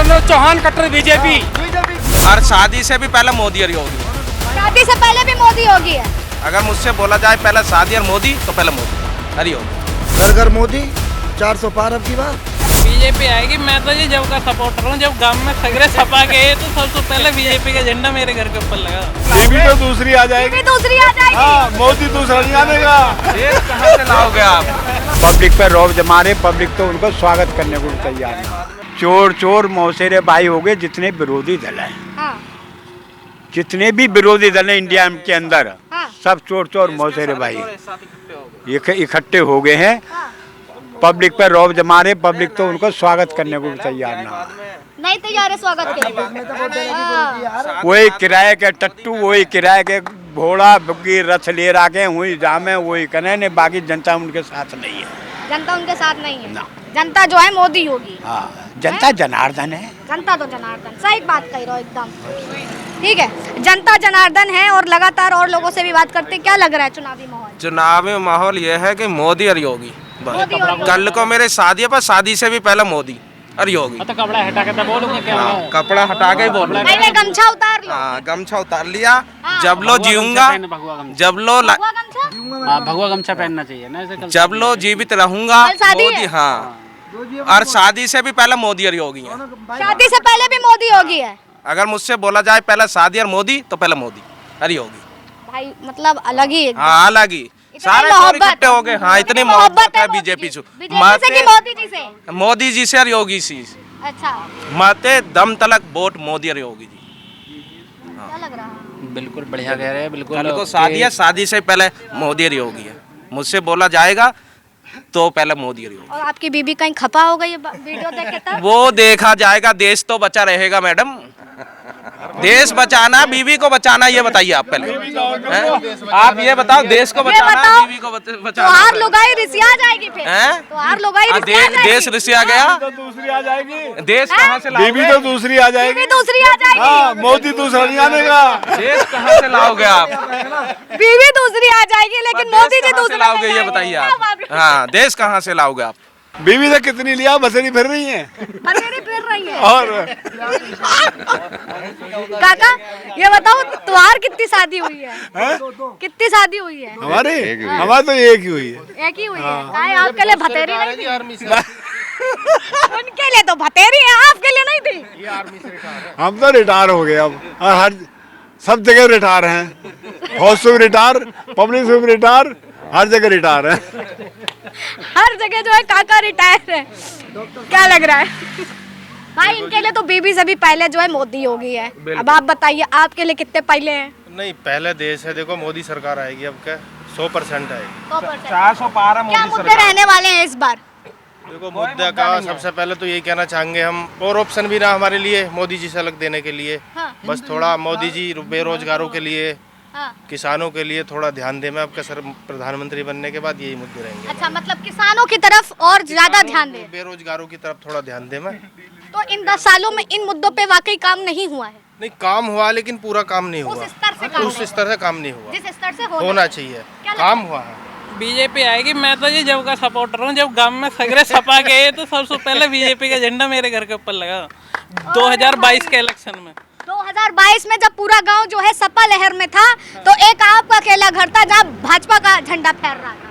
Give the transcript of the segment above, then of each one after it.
चंद्र चौहान कट्टर बीजेपी। और शादी से भी पहले मोदी और योगी। शादी से पहले भी मोदी योगी है। अगर मुझसे बोला जाए पहले शादी और मोदी तो पहले मोदी और योगी। घर घर मोदी 400 पार अब की बार बीजेपी आएगी। मैं तो जी जब का सपोर्टर हूँ। जब गांव में सगरे सपा गए तो सबसे पहले बीजेपी का झंडा मेरे घर के ऊपर लगा। बीबी तो दूसरी आ जाएगी। दूसरी आ जाएगी। हाँ, मोदी दूसरा नहीं आनेगा। देश कहाँ से लाओगे आप? पब्लिक पे रौब जमा रहे, पब्लिक तो उनको स्वागत करने को तैयार है। चोर चोर मौसेरे भाई हो गए जितने विरोधी दल हैं। हाँ। जितने भी विरोधी दल हैं इंडिया के अंदर, हाँ। सब चोर चोर मौसेरे भाई इकट्ठे हो गए हैं। पब्लिक पे रौब जमा रहे, पब्लिक तो उनको स्वागत करने को तैयार नहीं तैयार है स्वागत के लिए। वही किराए के टट्टू, वही किराए के घोड़ा बुग्गी रथ ले रखे, वही जामे वही करें ने, बाकी जनता उनके साथ नहीं है। जनता उनके साथ नहीं है। जनता जो है मोदी होगी। हाँ, जनता जनार्दन है। जनता तो जनार्दन, सही बात कह रहे हो एकदम। ठीक है, जनता जनार्दन है और लगातार और लोगों से भी बात करते। क्या लग रहा है चुनावी माहौल? चुनावी माहौल ये है कि मोदी और योगी। मोदी और योगी। कल को मेरे शादी है, पर शादी से भी पहले मोदी और योगी। तो कपड़ा हटा के तो बोलूंगा क्या? हाँ, कपड़ा हटा के बोल रहे। पहले गमछा उतार लो। हाँ, गमछा उतार लिया। हाँ। जब लो जीऊंगा, जब लो भगवा गमछा? भगवा गमछा पहनना चाहिए ना। जब लो जीवित रहूंगा कल शादी मोदी। है? हाँ, और शादी से भी पहले मोदी और योगी है। शादी से पहले भी मोदी योगी है। अगर मुझसे बोला जाए पहले शादी और मोदी तो पहले मोदी और योगी। भाई मतलब अलग ही एकदम। हाँ, अलग ही सारे चोर इकट्ठे हो गए। हाँ, इतनी मोहब्बत है बीजेपी से। बीजेपी से कि मोदी जी से? मोदी जी से और योगी से। अच्छा, माते दम तलक वोट मोदी और योगी जी। क्या लग रहा है? बिल्कुल बढ़िया कह रहे हैं। बिल्कुल कल को शादी है, शादी से पहले मोदी और योगी है। मुझसे बोला जाएगा तो पहले मोदी और योगी। और आपकी बीबी कहीं खपा हो गई वीडियो देख के तब? वो देखा जाएगा। देश तो बचा रहेगा मैडम। देश बचाना बीवी को बचाना, ये बताइए आप पहले। हैं? आप ये बताओ, देश को बचाना बीवी को बचाना। तो हार लुगाई रिसिया जाएगी फिर। हैं? तो हार लुगाई रिसिया जाएगी। देश रिसिया गया। तो दूसरी आ जाएगी। देश कहाँ से लाओगे? बीबी तो दूसरी आ जाएगी। बीवी दूसरी आ जाएगी। हाँ, मोदी दूसरा नहीं आनेगा। देश कहाँ से लाओगे आप? बीवी दूसरी आ जाएगी लेकिन मोदी जी कहाँ से दूसरी लाओगे ये बताइए आप। हाँ, देश कहाँ से लाओगे आप? बीबी से कितनी लिया, बसेरी फिर रही है। बसेरी फिर रही है। और काका ये बताओ, तुम्हार कितनी शादी हुई है? कितनी शादी हुई है? हमारे तो एक ही हुई है। एक ही हुई है। काहे आपके लिए भतेरी नहीं थी? उनके लिए तो भतेरी है, आपके लिए नहीं थी। हम तो रिटायर हो गए अब, और हर सब जगह रिटायर हैं। फौज से भी रिटायर, पब्लिक से भी रिटायर, हर जगह रिटायर है। हर जगह जो है काका रिटायर है। क्या लग रहा है भाई? इनके लिए तो बीबी से भी पहले जो है मोदी योगी है। अब आप बताइए आपके लिए कितने पहले हैं? नहीं, पहले देश है। देखो मोदी सरकार आएगी अब क्या 100% आएगी। 100%। 400 पार है क्या मोदी मुद्दे सरकार। रहने वाले हैं इस बार? देखो मुद्दा का सबसे पहले तो यही कहना चाहेंगे हम, और ऑप्शन भी ना हमारे लिए मोदी जी से अलग देने के लिए। हाँ। बस थोड़ा मोदी जी बेरोजगारों के लिए, हाँ। किसानों के लिए थोड़ा ध्यान दें। मैं आपका सर प्रधानमंत्री बनने के बाद यही मुद्दे रहेंगे। अच्छा, मतलब किसानों की तरफ और ज्यादा ध्यान दें। बेरोजगारों की तरफ थोड़ा ध्यान दें। मैं तो इन 10 सालों में इन मुद्दों पे वाकई काम नहीं हुआ है? नहीं, काम हुआ लेकिन पूरा काम नहीं हुआ। उस स्तर से काम उस स्तर से काम नहीं हुआ, जिस स्तर से होना चाहिए। क्या लगता काम है? हुआ है। बीजेपी आएगी। मैं तो जी जब का सपोर्टर हूँ। जब गांव में सगरे सपा गए तो सबसे पहले बीजेपी का झंडा मेरे घर के ऊपर लगा 2022 के इलेक्शन में। 2022 में जब पूरा गांव जो है सपा लहर में था तो एक आपका अकेला घर था जहाँ भाजपा का झंडा फहर रहा था।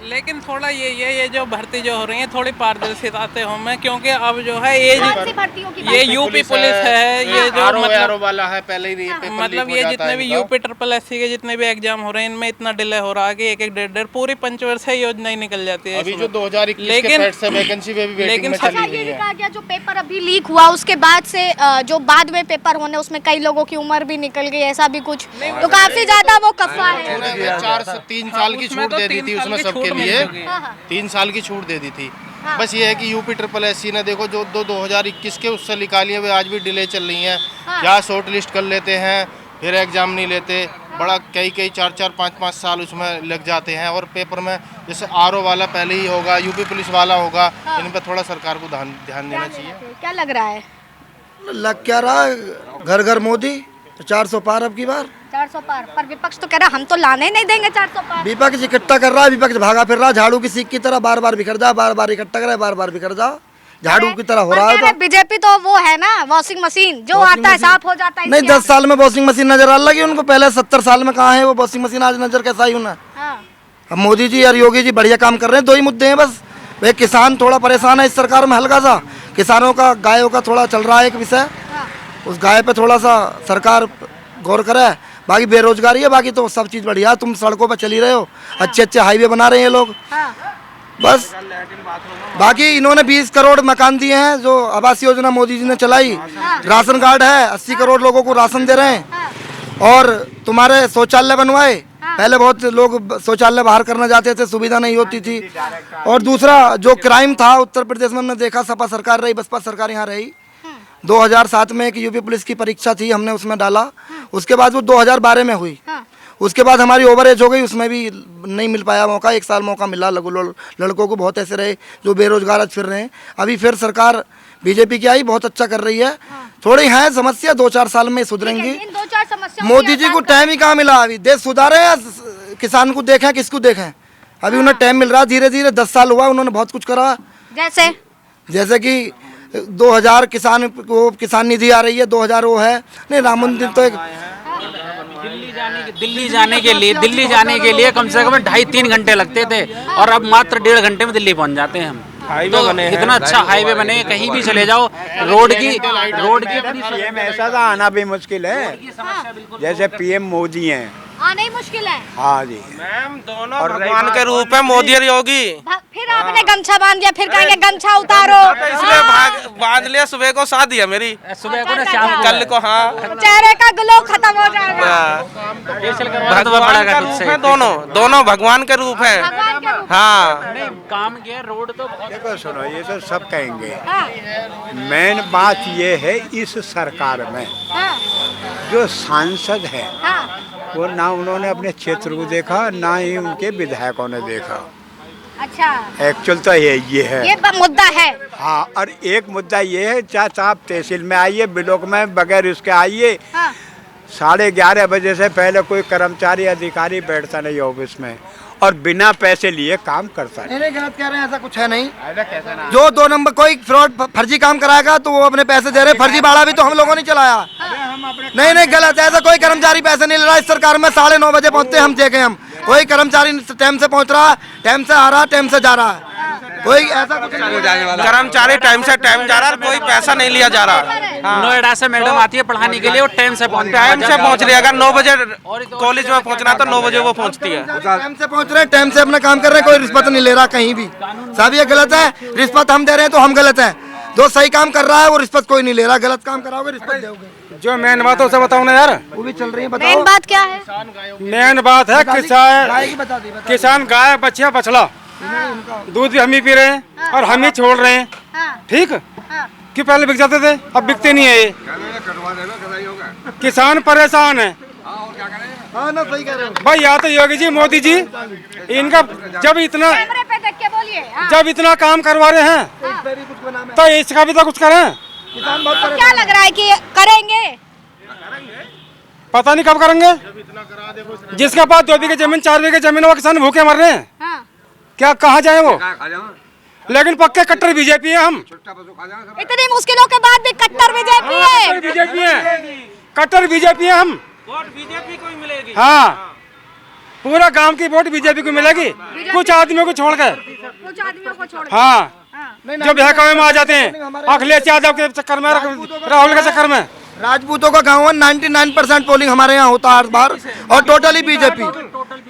लेकिन थोड़ा ये जो भर्ती जो हो रही है थोड़ी पारदर्शिता से हो मैं, क्योंकि अब जो है कौन सी भर्तियों की ये बात? यूपी पुलिस है। ये जो मतलब वाला है पहले ही मतलब ये जितने भी यूपी SSS के जितने भी एग्जाम हो रहे हैं इनमें इतना डिले हो रहा है कि एक डेढ़ पूरी पंचवर्षीय योजना ही निकल जाती है। अभी जो 2021 लेकिन के फेट से वैकेंसी पे भी वेटिंग में चली अच्छा, हुई ये भी है। कहा गया जो पेपर अभी लीक हुआ उसके बाद से जो बाद में पेपर होने उसमें कई लोगों की उम्र भी निकल गई, ऐसा भी कुछ, तो काफी ज्यादा वो कफवा है। 3 साल की छूट दे दी थी उसमें सबके लिए। 3 साल की छूट दे दी थी। हाँ। बस ये है कि यूपी SSS ने देखो जो 2021 के उससे निकाली है वे आज भी डिले चल रही हैं। हाँ। क्या शॉर्ट लिस्ट कर लेते हैं फिर एग्जाम नहीं लेते, बड़ा कई 4-4 5-5 साल उसमें लग जाते हैं। और पेपर में जैसे RO वाला पहले ही होगा, यूपी पुलिस वाला होगा, इन पर थोड़ा सरकार को ध्यान देना चाहिए। क्या लग रहा है? लग क्या रहा है, घर घर मोदी 400 पार अब की बार। 400 पार, पर विपक्ष तो कह रहा हम तो लाने ही नहीं देंगे 400 पार। विपक्ष इकट्ठा कर रहा है, विपक्ष भागा फिर रहा, झाड़ू की सीख की तरह बार बार बिखर जा, बार बार इकट्ठा करे, बार बार बिखर जा। झाड़ू की तरह हो रहा है। तो बीजेपी तो वो है ना वॉशिंग मशीन, जो आता है साफ हो जाता है। नहीं, 10 साल में वॉशिंग मशीन नजर आ लगी उनको, पहले 70 साल में कहाँ है वो वॉशिंग मशीन, आज नजर कैसा आई उन्हें। हाँ। अब मोदी जी और योगी जी बढ़िया काम कर रहे हैं। 2 ही मुद्दे हैं बस, वे किसान थोड़ा परेशान है इस सरकार में, हल्का सा किसानों का गायों का थोड़ा चल रहा है एक विषय, उस गाय पे थोड़ा सा सरकार गौर करे। बाकी बेरोजगारी है, बाकी तो सब चीज़ बढ़िया। तुम सड़कों पर चली रहे हो, अच्छे अच्छे हाईवे बना रहे हैं ये लोग, बस। बाकी इन्होंने 20 करोड़ मकान दिए हैं, जो आवास योजना मोदी जी ने चलाई। राशन कार्ड है, 80 करोड़ लोगों को राशन दे रहे हैं। और तुम्हारे शौचालय बनवाए, पहले बहुत लोग शौचालय बाहर करना जाते थे, सुविधा नहीं होती थी। और दूसरा जो क्राइम था उत्तर प्रदेश में, हमने देखा सपा सरकार रही, बसपा सरकार यहाँ रही। 2007 में एक यूपी पुलिस की परीक्षा थी, हमने उसमें डाला, उसके बाद वो 2012 में हुई। उसके बाद हमारी ओवर एज हो गई, उसमें भी नहीं मिल पाया मौका। 1 साल मौका मिला लड़कों को, बहुत ऐसे रहे जो बेरोजगार आज फिर रहे हैं। अभी फिर सरकार बीजेपी की आई, बहुत अच्छा कर रही है। थोड़ी है समस्या, 2-4 साल में सुधरेंगी। मोदी जी को टाइम ही कहाँ मिला, अभी देश सुधारे या किसान को देखें, किसको देखें? अभी उन्हें टाइम मिल रहा, धीरे धीरे 10 साल हुआ, उन्होंने बहुत कुछ करा। जैसे कि 2000 किसान को किसान निधि आ रही है, 2000 वो है नहीं, राम मंदिर तो एक दिल्ली जाने के लिए कम से कम 2.5-3 घंटे लगते थे, और अब मात्र 1.5 घंटे में दिल्ली पहुंच जाते हैं हम। हाईवे तो बने हैं, इतना अच्छा हाईवे बने, कहीं भी चले जाओ, रोड की पीएम ऐसा था, आना भी मुश्किल है। जैसे पीएम मोदी हैं, आना ही मुश्किल है। हाँ जी मैम, दोनों भगवान के रूप है मोदी और योगी। फिर आपने गमछा बांध दिया, फिर कहेंगे गमछा उतारो, इसलिए बांध लिया। सुबह को साथ दिया मेरी, सुबह को ना शाम कल को। हाँ, चेहरे का ग्लो खत्म हो जाएगा। भगवान का रूप है, दोनों भगवान के रूप है। हाँ, काम किया, रोड तो देखो सुनो, ये तो सब कहेंगे। मेन बात ये है इस सरकार में जो सांसद है, वो ना उन्होंने अपने क्षेत्र को देखा, ना ही उनके विधायकों ने देखा। अच्छा, एक्चुअल तो ये है, ये मुद्दा है। हाँ, और एक मुद्दा ये है, चाहे आप तहसील में आइए, ब्लॉक में, बगैर उसके आइए, 11:30 बजे से पहले कोई कर्मचारी अधिकारी बैठता नहीं ऑफिस में, और बिना पैसे लिए काम करता है। नहीं, गलत कह रहे हैं, ऐसा कुछ है नहीं। जो 2 नंबर कोई फ्रॉड फर्जी काम कराएगा तो वो अपने पैसे दे रहे। फर्जी भाड़ा भी तो हम लोगों ने चलाया। नहीं, गलत है, ऐसा कोई कर्मचारी पैसे नहीं ले रहा इस सरकार में। 9:30 बजे पहुंचते हम देखे, हम कोई कर्मचारी टाइम से पहुंच रहा, टाइम से आ रहा, टाइम से जा रहा है, कोई ऐसा कुछ नहीं। कर्मचारी टाइम से टाइम जा रहा है, कोई पैसा नहीं लिया जा रहा। नोएडा से मैडम आती है पढ़ाने के लिए, वो टाइम से पहुंच रही है। अगर 9 बजे कॉलेज में पहुंचना तो 9 बजे वो पहुंचती है। टाइम से पहुंच रहे हैं, टाइम से अपना काम कर रहे हैं, कोई रिश्वत नहीं ले रहा कहीं भी। सब ये गलत है, रिश्वत हम दे रहे हैं तो हम गलत है। जो सही काम कर रहा है वो रिश्वत कोई नहीं ले रहा, गलत काम कराओगे रिश्वत दोगे। जो मेन बात है उसे बताओ ना यार, वो भी चल रही है, बताओ। मेन बात क्या है? मेन बात है किसान गाय बच्चियां बछड़ा दूध भी हम ही पी रहे हैं और हम ही छोड़ रहे हैं। ठीक, कि पहले बिक जाते थे, अब बिकते नहीं है। ये किसान परेशान है। हाँ ना, सही कह रहे हो भाई। या तो योगी जी, मोदी जी, इनका जब इतना काम करवा रहे हैं तो इसका भी तो कुछ करें। क्या लग रहा है कि करेंगे? पता नहीं कब करेंगे। जिसके पास 2 बीघे जमीन, 4 बीघे जमीन, वो किसान भूखे मर रहे हैं। क्या कहाँ जाए वो? लेकिन पक्के कट्टर बीजेपी है हम। इतनी मुश्किलों के बाद भी कट्टर बीजेपी है। बीजेपी है, कट्टर बीजेपी है हम। वोट बीजेपी को ही मिलेगी। हाँ, पूरा गांव की वोट बीजेपी को मिलेगी, कुछ आदमियों को छोड़कर। हाँ, जो बहकावे में आ जाते हैं, अखिलेश यादव के चक्कर में, राहुल के चक्कर में। राजपूतों का गाँव है, 99% पोलिंग हमारे यहाँ होता है हर बार, और टोटली बीजेपी।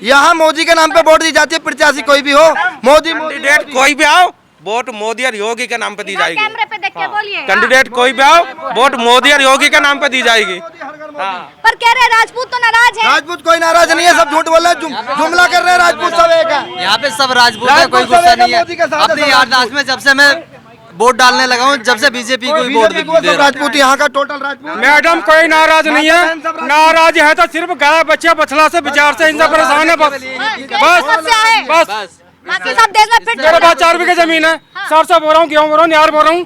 यहाँ मोदी के नाम पे वोट दी जाती है, प्रत्याशी कोई भी हो, मोदी कैंडिडेट कोई भी आओ, वोट मोदी और योगी के नाम पे दी जाएगी। कैमरे पे देख के बोलिए। कैंडिडेट कोई भी आओ, वोट मोदी और योगी के नाम पे दी जाएगी। पर कह रहे राजपूत तो नाराज है। राजपूत कोई नाराज नहीं है, सब झूठ बोल रहे हैं, जुमला कर रहे हैं। राजपूत सब एक है, यहाँ पे सब राजपूत है, कोई गुस्सा नहीं है। अपनी याददाश्त में जब से मैं वोट डालने लगा हूँ, जब से बीजेपी को वोट दे रहा हूं। राजपूत यहाँ का टोटल राजपूत। मैडम कोई नाराज नहीं है, नाराज है तो सिर्फ गाय बच्चे बछड़ा से विचार से इनसे परेशान है, बस। बाकी सब देश में फिट। मेरे पास 4 बीघे जमीन है, सरसों बो रहा हूँ, गेहूँ बो रहा हूँ, निहार बो रहा हूँ,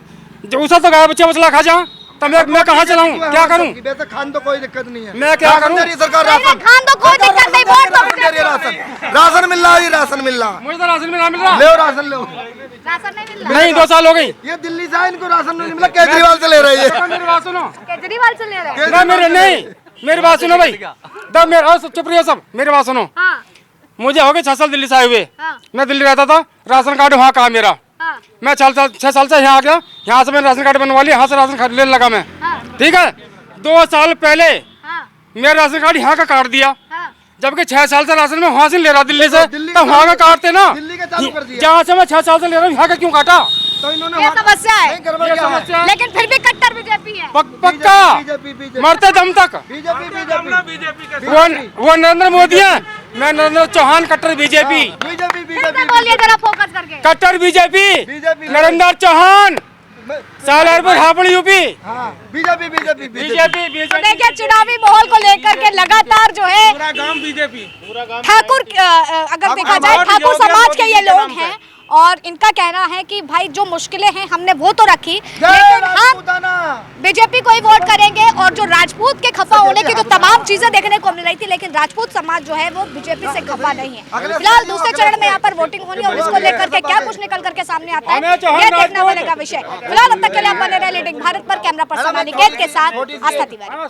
उसे तो गाय बच्चे बछड़ा खा जा। तो मैं कहाँ चलाऊं, क्या करूं? वैसे खान तो कोई दिक्कत नहीं है, मैं क्या करूं? सरकार राशन खान तो कोई दिक्कत नहीं, वोट तो दे रही है, राशन मिल रहा है, राशन मिल रहा, मुझे तो राशन में ना मिल रहा। ले राशन ले, राशन नहीं मिल रहा। नहीं 2 साल हो गई। ये दिल्ली से इनको राशन नहीं मिला, केजरीवाल से ले रही है। मेरी बात सुनो, केजरीवाल से ले रहे हैं। ना मेरे नहीं, मेरी बात सुनो भाई, तब मेरे चुप रहिए सब, मेरी बात सुनो। हाँ, मुझे हो गए 6 साल दिल्ली से आए हुए। हाँ। मैं दिल्ली रहता था, राशन कार्ड वहाँ कहा मेरा। हाँ, मैं 6 साल से यहाँ आ गया, यहाँ से मैंने राशन कार्ड बनवा लिया, यहाँ से राशन कार्ड लेने लगा मैं। हाँ, ठीक है, 2 साल पहले हाँ, मेरा राशन कार्ड यहाँ का काट दिया, हाँ। जबकि 6 साल से राशन में वहाँ से ले रहा दिल्ली से, दिल्ली तो वहाँ का काटते ना, दिल्ली का चालू कर दिया। जहाँ से मैं 6 साल से ले रहा हूँ यहाँ का क्यों काटा? तो इन्होंने ये समस्या है, नहीं, गड़बड़ क्या है? लेकिन फिर भी कट्टर बीजेपी है। पक्का बीजेपी मरते दम तक। बीजेपी वो नरेंद्र मोदी है, मैं नरेंद्र चौहान कट्टर बीजेपी, फिर से बोलिए जरा फोकस करके। कट्टर BJP, BJP. Narendra Chauhan, Salarpur Hapur UP, BJP. तो देखिए चुनावी माहौल को लेकर के लगातार जो है पूरा गांव बीजेपी, ठाकुर अगर देखा जाए ठाकुर समाज के ये लोग हैं और इनका कहना है कि भाई जो मुश्किलें हैं हमने वो तो रखी, लेकिन हम बीजेपी को ही वोट करेंगे। और जो राजपूत के खफा होने की जो तमाम चीजें देखने को मिल रही थी, लेकिन राजपूत समाज जो है वो बीजेपी से खफा नहीं है। फिलहाल दूसरे चरण में यहाँ पर वोटिंग होनी है और इसको लेकर के क्या कुछ निकल करके सामने आता है ये देखने वाले का विषय। फिलहाल अब तक के लिए आप बने रहे लीडिंग भारत पर। कैमरा पर्सन अनिकेत के साथ आस्था तिवारी।